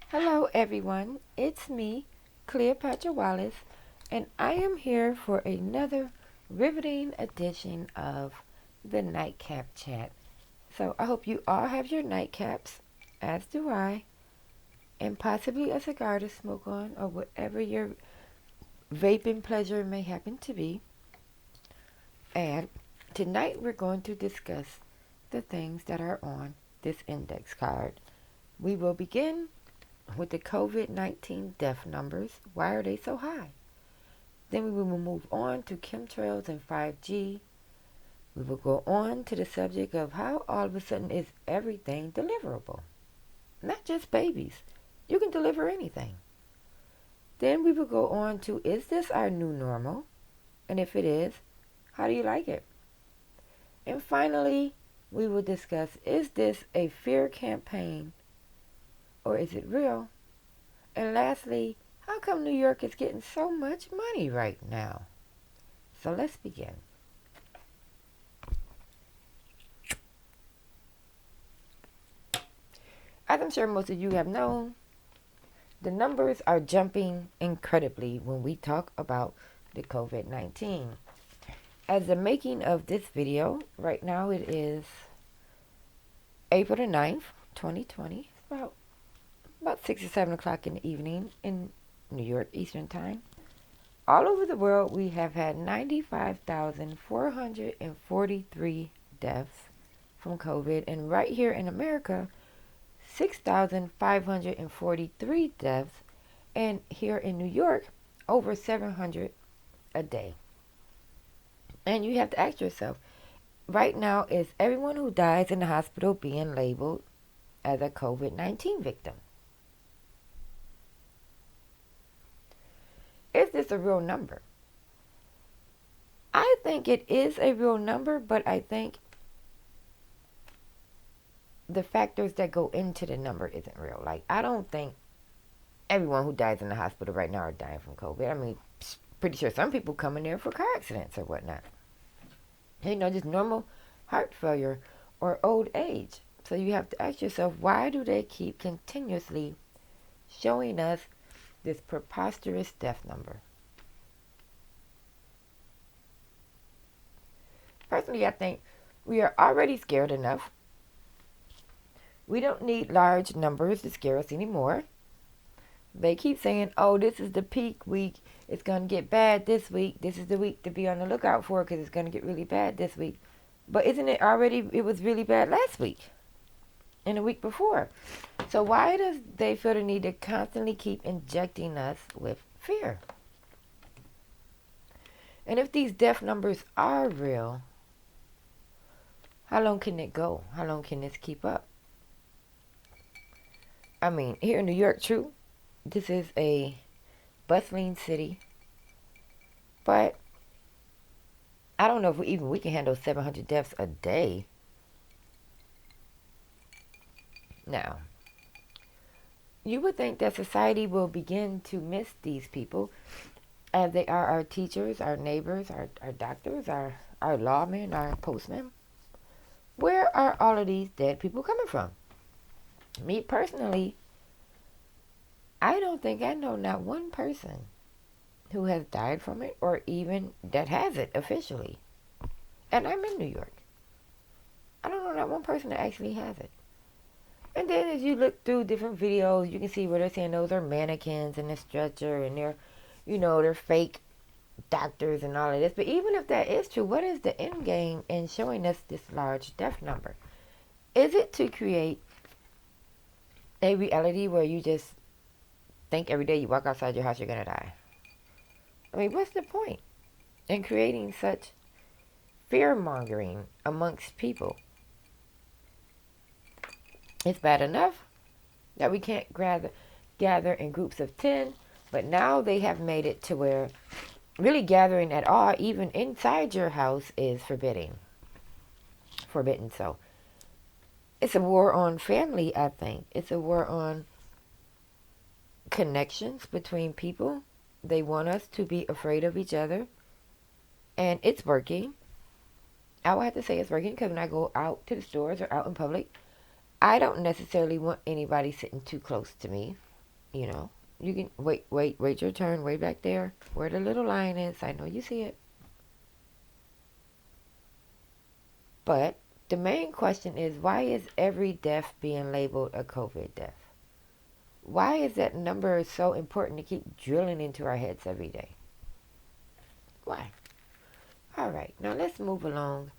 Hello, everyone. It's me, Cleopatra Wallace, and I am here for another riveting edition of the Nightcap Chat. So I hope you all have your nightcaps, as do I, and possibly a cigar to smoke on or whatever your vaping pleasure may happen to be. And tonight we're going to discuss the things that are on this index card. We will begin with the COVID-19 death numbers. Why are they so high? Then we will move on to chemtrails and 5G. We will go on to the subject of how all of a sudden is everything deliverable. Not just babies. You can deliver anything. Then we will go on to, is this our new normal? And if it is, how do you like it? And finally, we will discuss, is this a fear campaign or is it real? And lastly, how come New York is getting so much money right now? So let's begin. As I'm sure most of you have known, the numbers are jumping incredibly when we talk about the COVID-19. As the making of this video, right now it is April the 9th, 2020. It's about 6 or 7 o'clock in the evening in New York Eastern Time. All over the world, we have had 95,443 deaths from COVID. And right here in America, 6,543 deaths. And here in New York, over 700 a day. And you have to ask yourself, right now, is everyone who dies in the hospital being labeled as a COVID-19 victim? Is this a real number? I think it is a real number, but I think the factors that go into the number isn't real. Like, I don't think everyone who dies in the hospital right now are dying from COVID. I mean, pretty sure some people come in there for car accidents or whatnot. Just normal heart failure or old age. So you have to ask yourself, why do they keep continuously showing us this preposterous death number? Personally, I think we are already scared enough. We don't need large numbers to scare us anymore. They keep saying, oh, this is the peak week. It's going to get bad this week. This is the week to be on the lookout for because it's going to get really bad this week. But isn't it already, it was really bad last week and the week before. So why does they feel the need to constantly keep injecting us with fear? And if these death numbers are real, how long can it go? How long can this keep up? I mean, here in New York, true, this is a bustling city, but I don't know if we can handle 700 deaths a day. Now, you would think that society will begin to miss these people as they are our teachers, our neighbors, our doctors, our lawmen, our postmen. Where are all of these dead people coming from? Me personally, I don't think I know not one person who has died from it or even that has it officially. And I'm in New York. I don't know not one person that actually has it. And then as you look through different videos, you can see where they're saying those are mannequins in a stretcher and they're fake doctors and all of this. But even if that is true, what is the end game in showing us this large death number? Is it to create a reality where you just think every day you walk outside your house you're going to die? I mean, what's the point in creating such fear-mongering amongst people? It's bad enough that we can't gather in groups of 10, but now they have made it to where really gathering at all, even inside your house, is forbidden. So it's a war on family, I think. It's a war on connections between people. They want us to be afraid of each other. And it's working. I would have to say it's working because when I go out to the stores or out in public, I don't necessarily want anybody sitting too close to me. You know, you can wait your turn way back there where the little line is. I know you see it. But the main question is, why is every death being labeled a COVID death? Why is that number so important to keep drilling into our heads every day? Why? All right, now let's move along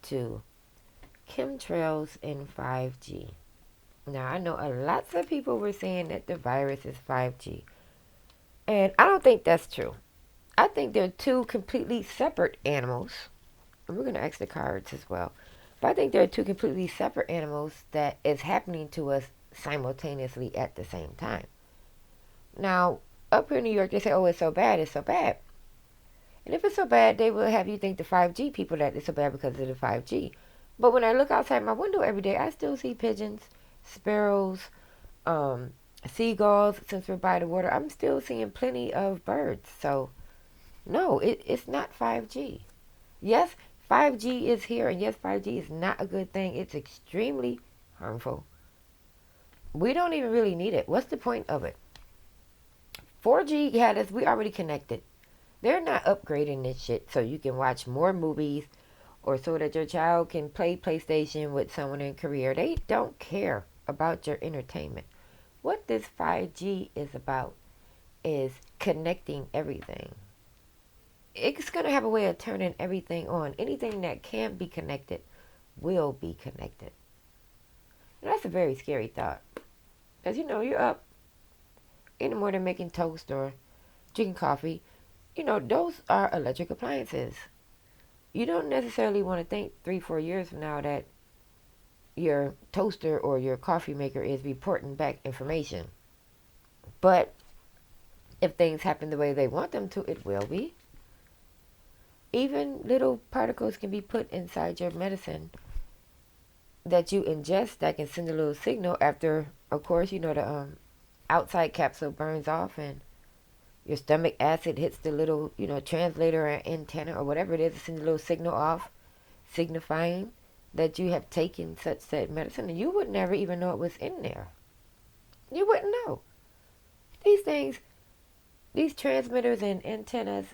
to chemtrails and 5G. Now, I know lots of people were saying that the virus is 5G, and I don't think that's true. I think they're two completely separate animals. And we're going to ask the cards as well. But I think there are two completely separate animals that is happening to us simultaneously at the same time. Now, up here in New York, they say, oh, it's so bad, it's so bad. And if it's so bad, they will have you think the 5G people that it's so bad because of the 5G. But when I look outside my window every day, I still see pigeons, sparrows, um, seagulls. Since we're by the water, I'm still seeing plenty of birds. So, no, it's not 5G. Yes, 5G is here, and yes, 5G is not a good thing. It's extremely harmful. We don't even really need it. What's the point of it? 4G had us, we already connected. They're not upgrading this shit so you can watch more movies or so that your child can play PlayStation with someone in Korea. They don't care about your entertainment. What this 5G is about is connecting everything. It's going to have a way of turning everything on. Anything that can be connected will be connected. And that's a very scary thought. Because, you're up in the morning making toast or drinking coffee. Those are electric appliances. You don't necessarily want to think 3-4 years from now that your toaster or your coffee maker is reporting back information. But if things happen the way they want them to, it will be. Even little particles can be put inside your medicine that you ingest that can send a little signal after, of course, the outside capsule burns off and your stomach acid hits the little, translator or antenna or whatever it is to send a little signal off, signifying that you have taken such said medicine, and you would never even know it was in there. You wouldn't know. These things, these transmitters and antennas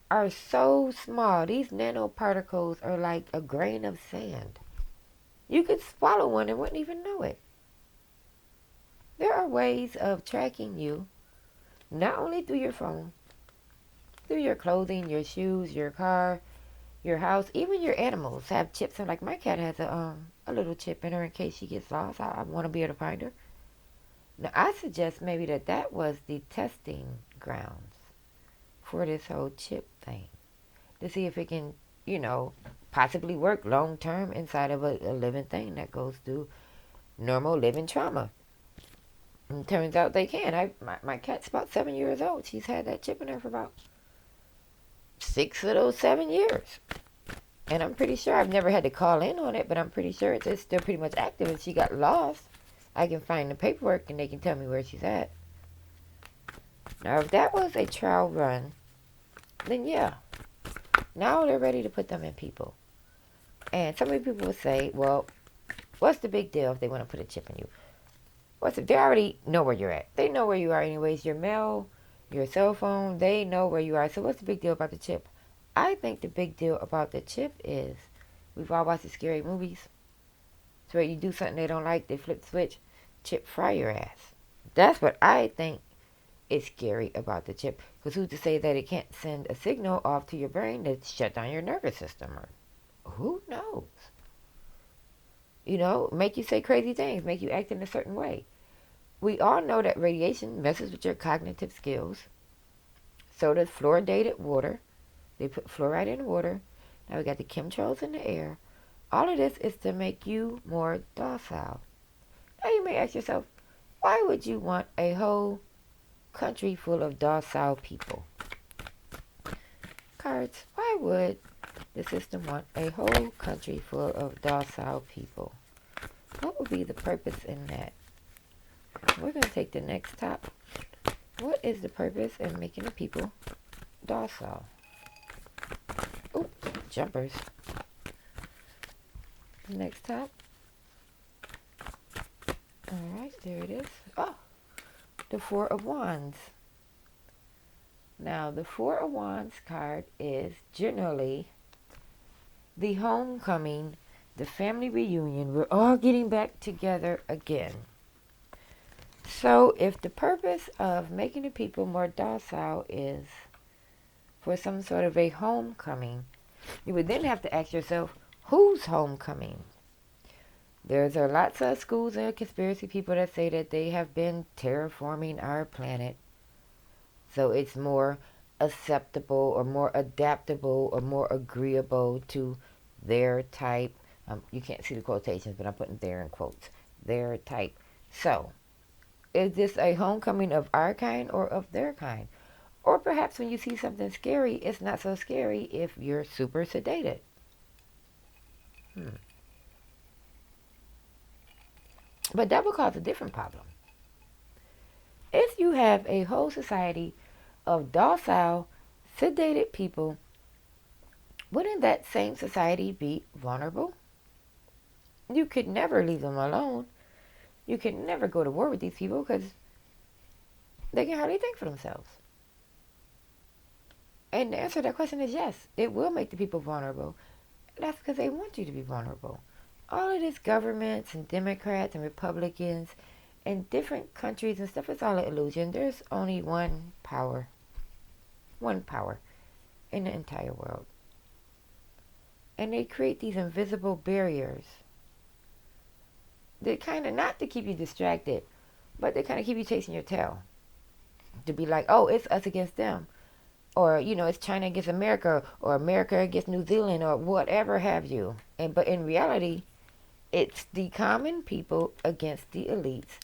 are so small. These nanoparticles are like a grain of sand. You could swallow one and wouldn't even know it. There are ways of tracking you, not only through your phone, through your clothing, your shoes, your car, your house, even your animals have chips. And like my cat has a little chip in her in case she gets lost. I want to be able to find her. Now I suggest maybe that was the testing grounds for this whole chip thing to see if it can, possibly work long term inside of a living thing that goes through normal living trauma. And it turns out they can. My cat's about 7 years old. She's had that chip in her for about 6 of those 7 years. And I'm pretty sure I've never had to call in on it, but I'm pretty sure it's still pretty much active. If she got lost, I can find the paperwork and they can tell me where she's at. Now, if that was a trial run, then yeah. Now they're ready to put them in people. And so many people will say, well, what's the big deal if they want to put a chip in you? They already know where you're at. They know where you are anyways. Your mail, your cell phone, they know where you are. So what's the big deal about the chip? I think the big deal about the chip is, we've all watched the scary movies. So where you do something they don't like, they flip the switch, chip fry your ass. That's what I think is scary about the chip. Because who's to say that it can't send a signal off to your brain that shut down your nervous system? Or who knows? Make you say crazy things, make you act in a certain way. We all know that radiation messes with your cognitive skills. So does fluoridated water. They put fluoride in the water. Now we got the chemtrails in the air. All of this is to make you more docile. Now you may ask yourself, why would you want a whole country full of docile people? Cards, why would the system want a whole country full of docile people? What would be the purpose in that? We're going to take the next top. What is the purpose in making the people docile? Oh, jumpers. Next top. Alright, there it is. Oh, the Four of Wands. Now, the Four of Wands card is generally the homecoming, the family reunion. We're all getting back together again. So, if the purpose of making the people more docile is for some sort of a homecoming, you would then have to ask yourself, who's homecoming? There's lots of schools and conspiracy people that say that they have been terraforming our planet so it's more acceptable or more adaptable or more agreeable to their type. You can't see the quotations, but I'm putting their in quotes. Their type. So, is this a homecoming of our kind or of their kind? Or perhaps when you see something scary, it's not so scary if you're super sedated. But that would cause a different problem. If you have a whole society of docile, sedated people, wouldn't that same society be vulnerable? You could never leave them alone. You could never go to war with these people because they can hardly think for themselves. And the answer to that question is yes, it will make the people vulnerable. That's because they want you to be vulnerable. All of this governments and Democrats and Republicans and different countries and stuff is all an illusion. There's only one power in the entire world. And they create these invisible barriers that kind of, not to keep you distracted, but they kind of keep you chasing your tail. To be like, oh, it's us against them. Or, it's China against America, or America against New Zealand, or whatever have you. But in reality, it's the common people against the elites,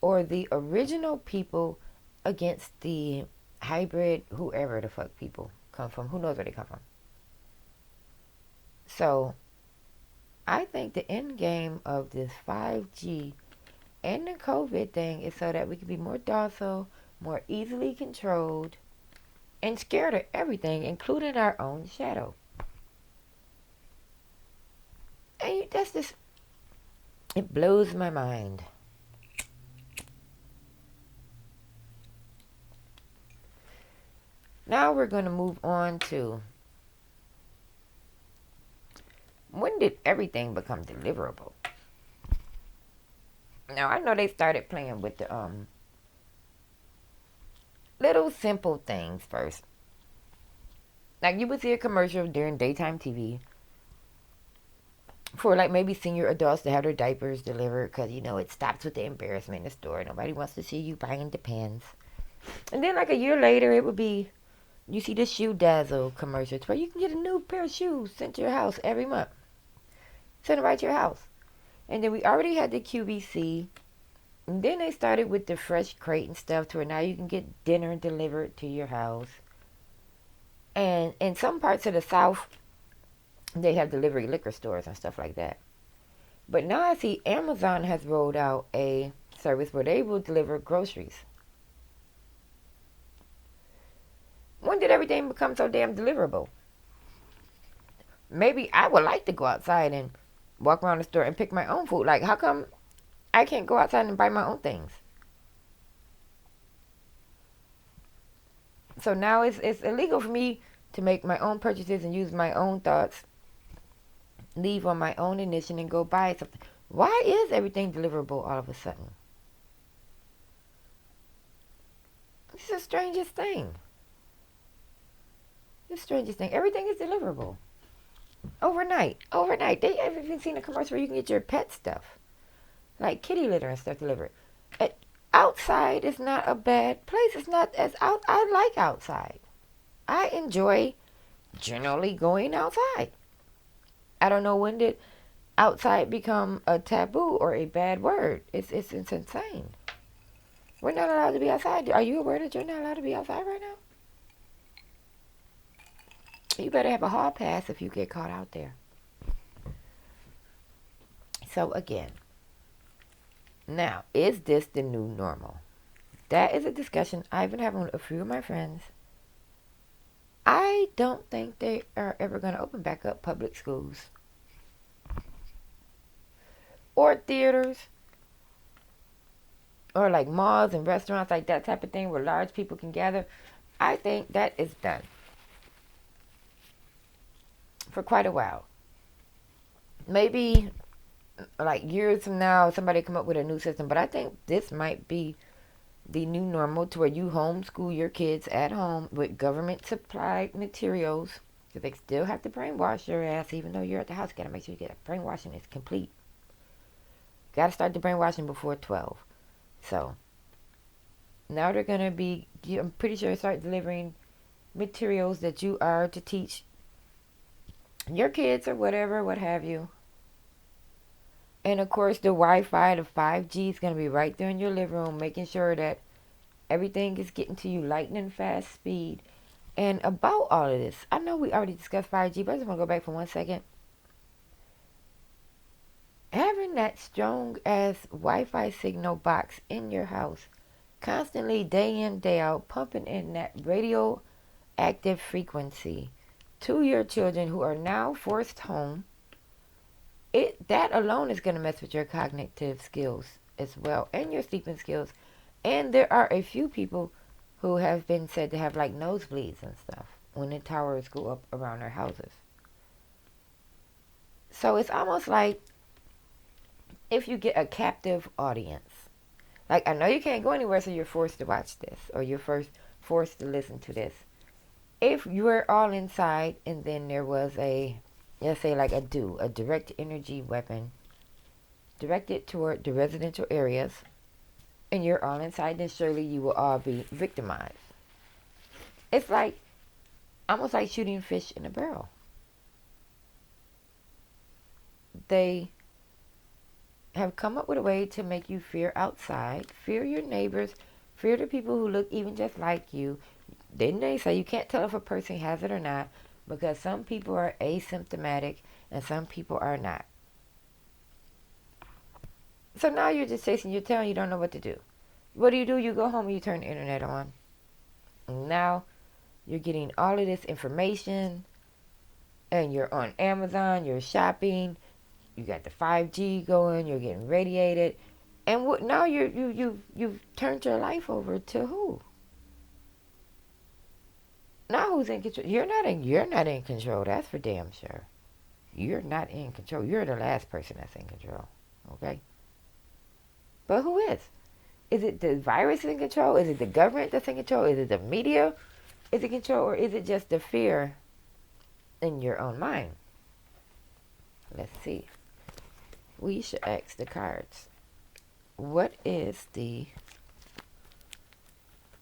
or the original people against the hybrid, whoever the fuck people come from. Who knows where they come from? So, I think the end game of this 5G and the COVID thing is so that we can be more docile, more easily controlled, and scared of everything, including our own shadow. And that's just, it blows my mind. Now we're going to move on to, when did everything become deliverable? Now I know they started playing with the little simple things first. Like you would see a commercial during daytime TV for like maybe senior adults to have their diapers delivered because it stops with the embarrassment in the store. Nobody wants to see you buying Depends. And then like a year later it would be, you see the Shoe Dazzle commercials where you can get a new pair of shoes sent to your house every month. Sent it right to your house. And then we already had the QVC. And then they started with the Fresh Crate and stuff to where now you can get dinner delivered to your house. And in some parts of the South, they have delivery liquor stores and stuff like that. But now I see Amazon has rolled out a service where they will deliver groceries. When did everything become so damn deliverable? Maybe I would like to go outside and walk around the store and pick my own food. Like, how come I can't go outside and buy my own things? So now it's illegal for me to make my own purchases and use my own thoughts, leave on my own initiative and go buy something. Why is everything deliverable all of a sudden? It's the strangest thing. The strangest thing. Everything is deliverable. Overnight. They haven't even seen a commercial where you can get your pet stuff. Like kitty litter and stuff delivered. Outside is not a bad place. It's not as out. I like outside. I enjoy generally going outside. I don't know when did outside become a taboo or a bad word. It's insane. We're not allowed to be outside. Are you aware that you're not allowed to be outside right now? You better have a hall pass if you get caught out there. So again, now, is this the new normal? That is a discussion I've been having with a few of my friends. I don't think they are ever going to open back up public schools or theaters or like malls and restaurants, like that type of thing where large people can gather, I think that is done for quite a while. Maybe like years from now, somebody come up with a new system, but I think this might be the new normal to where you homeschool your kids at home with government supplied materials. Because they still have to brainwash your ass, even though you're at the house. You gotta make sure you get a brainwashing is complete. Gotta start the brainwashing before 12. So now they're gonna be, I'm pretty sure, start delivering materials that you are to teach your kids or whatever, what have you. And of course, the Wi-Fi, the 5G is going to be right there in your living room, making sure that everything is getting to you lightning fast speed. And about all of this, I know we already discussed 5G, but I just want to go back for 1 second. Having that strong ass Wi-Fi signal box in your house, constantly day in, day out, pumping in that radioactive frequency to your children who are now forced home, that alone is going to mess with your cognitive skills as well and your sleeping skills. And there are a few people who have been said to have like nosebleeds and stuff when the towers go up around their houses. So it's almost like if you get a captive audience. Like, I know you can't go anywhere, so you're forced to watch this, or you're forced to listen to this. If you were all inside and then there was a, let's say like a direct energy weapon directed toward the residential areas, and you're all inside, then surely you will all be victimized. It's like, almost like shooting fish in a barrel. They have come up with a way to make you fear outside, fear your neighbors, fear the people who look even just like you. Didn't they say you can't tell if a person has it or not, because some people are asymptomatic and some people are not. So now you're just chasing your tail and you don't know what to do. What do? You go home and you turn the internet on. And now you're getting all of this information and you're on Amazon, you're shopping, you got the 5G going, you're getting radiated. And now you've turned your life over to who? Now who's in control? You're not in control, that's for damn sure. You're not in control. You're the last person that's in control. Okay? But who is? Is it the virus in control? Is it the government that's in control? Is it the media is in control? Or is it just the fear in your own mind? Let's see. We should ask the cards. What is the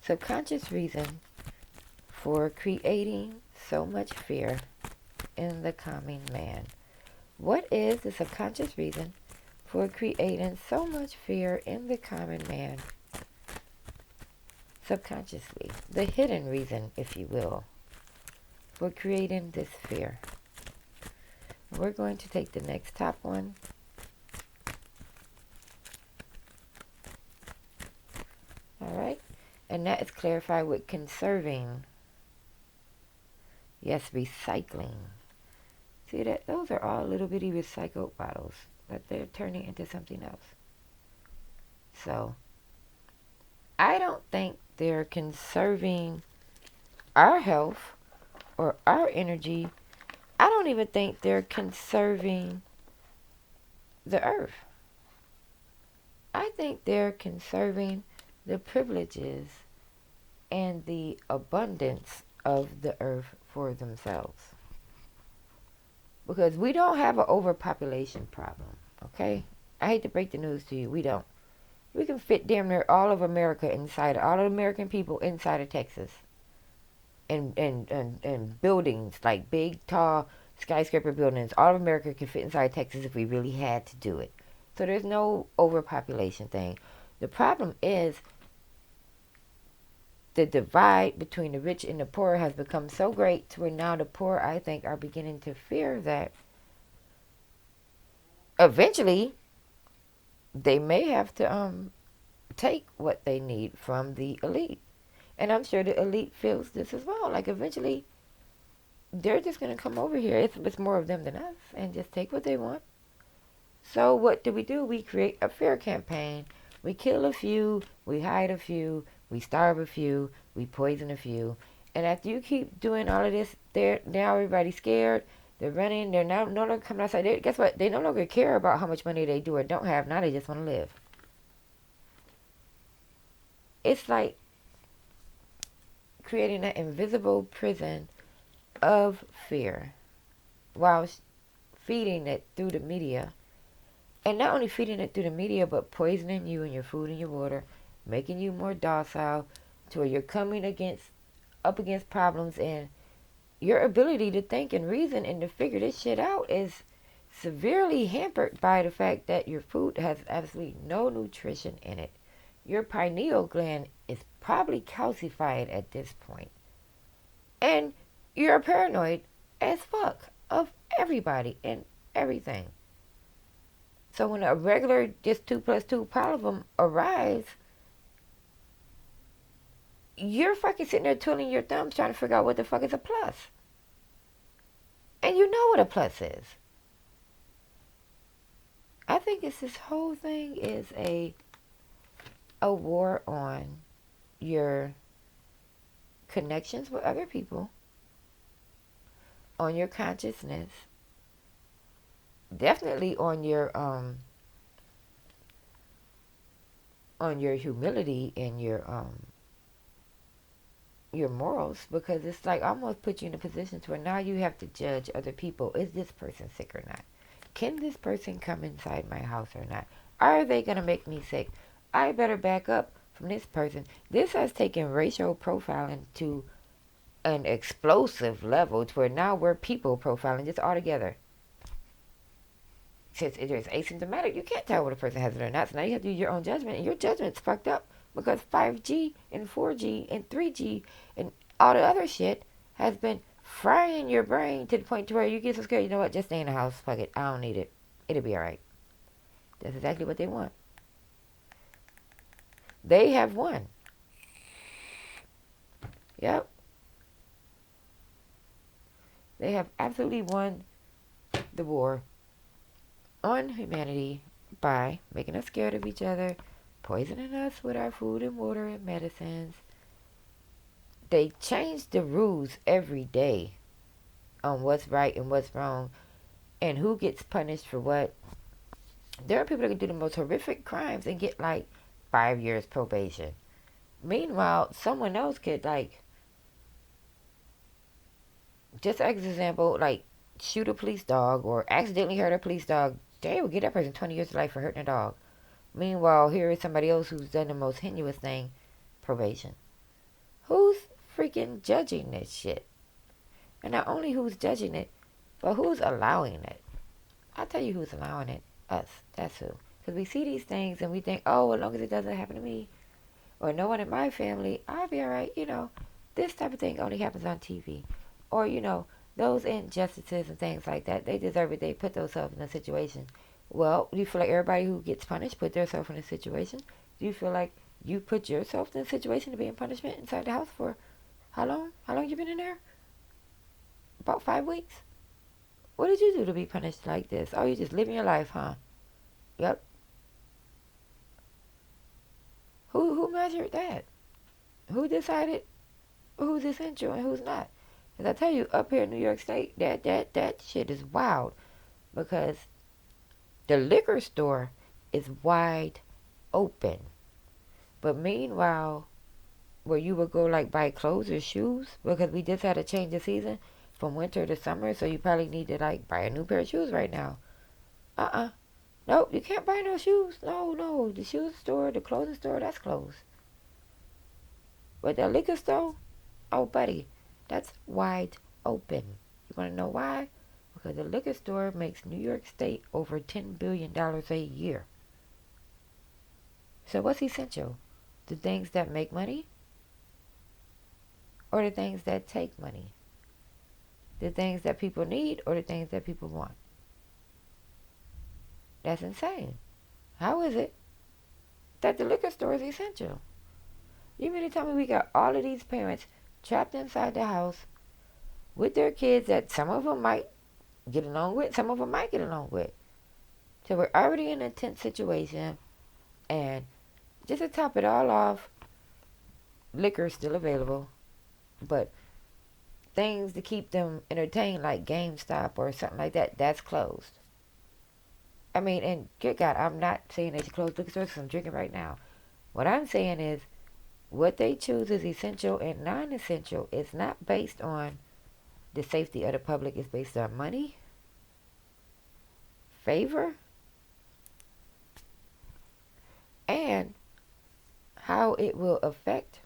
subconscious reason for creating so much fear in the common man? What is the subconscious reason for creating so much fear in the common man? Subconsciously, the hidden reason, if you will, for creating this fear. We're going to take the next top one. All right, and that is clarified with conserving. Yes, recycling. See that? Those are all little bitty recycled bottles that they're turning into something else. So, I don't think they're conserving our health or our energy. I don't even think they're conserving the earth. I think they're conserving the privileges and the abundance of the earth for themselves. Because we don't have an overpopulation problem, okay? I hate to break the news to you, we don't. We can fit damn near all of America inside, all of the American people inside of Texas. And buildings, like big, tall skyscraper buildings, all of America can fit inside Texas if we really had to do it. So there's no overpopulation thing. The problem is the divide between the rich and the poor has become so great to where now the poor, I think, are beginning to fear that eventually they may have to take what they need from the elite. And I'm sure the elite feels this as well. Like eventually they're just going to come over here. It's more of them than us and just take what they want. So what do? We create a fear campaign We kill a few, we hide a few, we starve a few, we poison a few. And after you keep doing all of this, now everybody's scared. They're running. They're now no longer coming outside. Guess what? They no longer care about how much money they do or don't have. Now they just want to live. It's like creating an invisible prison of fear while feeding it through the media. And not only feeding it through the media, but poisoning you and your food and your water, making you more docile to where you're coming up against problems, and your ability to think and reason and to figure this shit out is severely hampered by the fact that your food has absolutely no nutrition in it. Your pineal gland is probably calcified at this point. And you're paranoid as fuck of everybody and everything. So when a regular just 2 plus 2 problem arrives, you're fucking sitting there twiddling your thumbs trying to figure out what the fuck is a plus. And you know what a plus is. I think this whole thing is a war on your connections with other people, on your consciousness, definitely on your humility and your morals, because it's like almost put you in a position to where now you have to judge other people. Is this person sick or not? Can this person come inside my house or not? Are they going to make me sick? I better back up from this person. This has taken racial profiling to an explosive level to where now we're people profiling just altogether. Since it is asymptomatic, you can't tell what a person has it or not. So now you have to do your own judgment, and your judgment's fucked up because 5G and 4G and 3G and all the other shit has been frying your brain to the point to where you get so scared, you know what, just stay in the house, fuck it, I don't need it. It'll be alright. That's exactly what they want. They have won. Yep. They have absolutely won the war on humanity by making us scared of each other, poisoning us with our food and water and medicines. They change the rules every day on what's right and what's wrong and who gets punished for what. There are people that can do the most horrific crimes and get like 5 years probation. Meanwhile, someone else could, like, just as an example, like shoot a police dog or accidentally hurt a police dog. They will get that person 20 years to life for hurting a dog. Meanwhile, here is somebody else who's done the most heinous thing, probation. Who's freaking judging this shit? And not only who's judging it, but who's allowing it? I'll tell you who's allowing it. Us. That's who. Because we see these things and we think, oh, as long as it doesn't happen to me or no one in my family, I'll be alright. You know, this type of thing only happens on TV. Or, you know, those injustices and things like that, they deserve it. They put themselves in a situation. Well, do you feel like everybody who gets punished put themselves in a situation? Do you feel like you put yourself in a situation to be in punishment inside the house for how long? How long you been in there? About 5 weeks? What did you do to be punished like this? Oh, you just living your life, huh? Yep. Who measured that? Who decided who's essential and who's not? Because I tell you, up here in New York State, that shit is wild. Because the liquor store is wide open. But meanwhile, where you would go like buy clothes or shoes, because we just had a change of season from winter to summer, so you probably need to like buy a new pair of shoes right now. Nope, you can't buy no shoes. No, the shoe store, the clothing store, that's closed. But the liquor store, oh buddy, that's wide open. You want to know why? Because the liquor store makes New York State over $10 billion a year. So what's essential? The things that make money or the things that take money? The things that people need or the things that people want? That's insane. How is it that the liquor store is essential? You mean to tell me we got all of these parents trapped inside the house with their kids that some of them might get along with, some of them might get along with. So we're already in a tense situation, and Just to top it all off, liquor is still available, but things to keep them entertained like GameStop or something like that, that's closed. I mean, and good God, I'm not saying they should close liquor stores because I'm drinking right now. What I'm saying is what they choose as essential and non-essential is not based on the safety of the public. It's based on money, favor, and how it will affect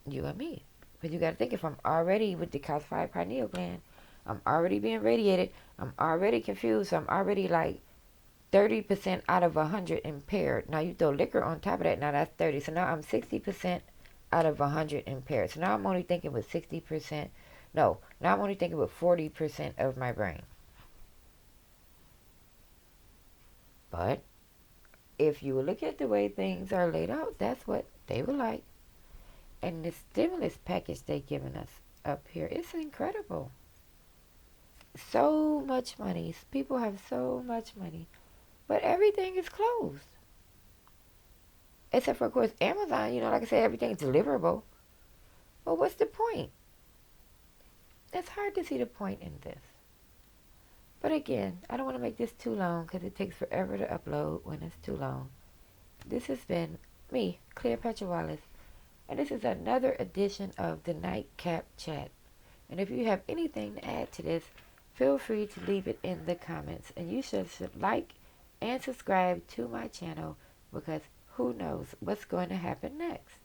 you and me. Because you got to think, if I'm already with the calcified pineal gland, I'm already being radiated, I'm already confused, so I'm already like 30% out of 100 impaired. Now you throw liquor on top of that, now that's 30. So now I'm 60% out of 100 impaired. So now I'm only thinking with 60%. No, now I'm only thinking with 40% of my brain. But if you look at the way things are laid out, that's what they were like. And the stimulus package they giving us up here, it's incredible. So much money. People have so much money. But everything is closed. Except for, of course, Amazon. Like I said, everything's deliverable. But what's the point? It's hard to see the point in this. But again, I don't want to make this too long because it takes forever to upload when it's too long. This has been me, Cleopatra Wallace. And this is another edition of the Nightcap Chat. And if you have anything to add to this, feel free to leave it in the comments. And you should like and subscribe to my channel because who knows what's going to happen next.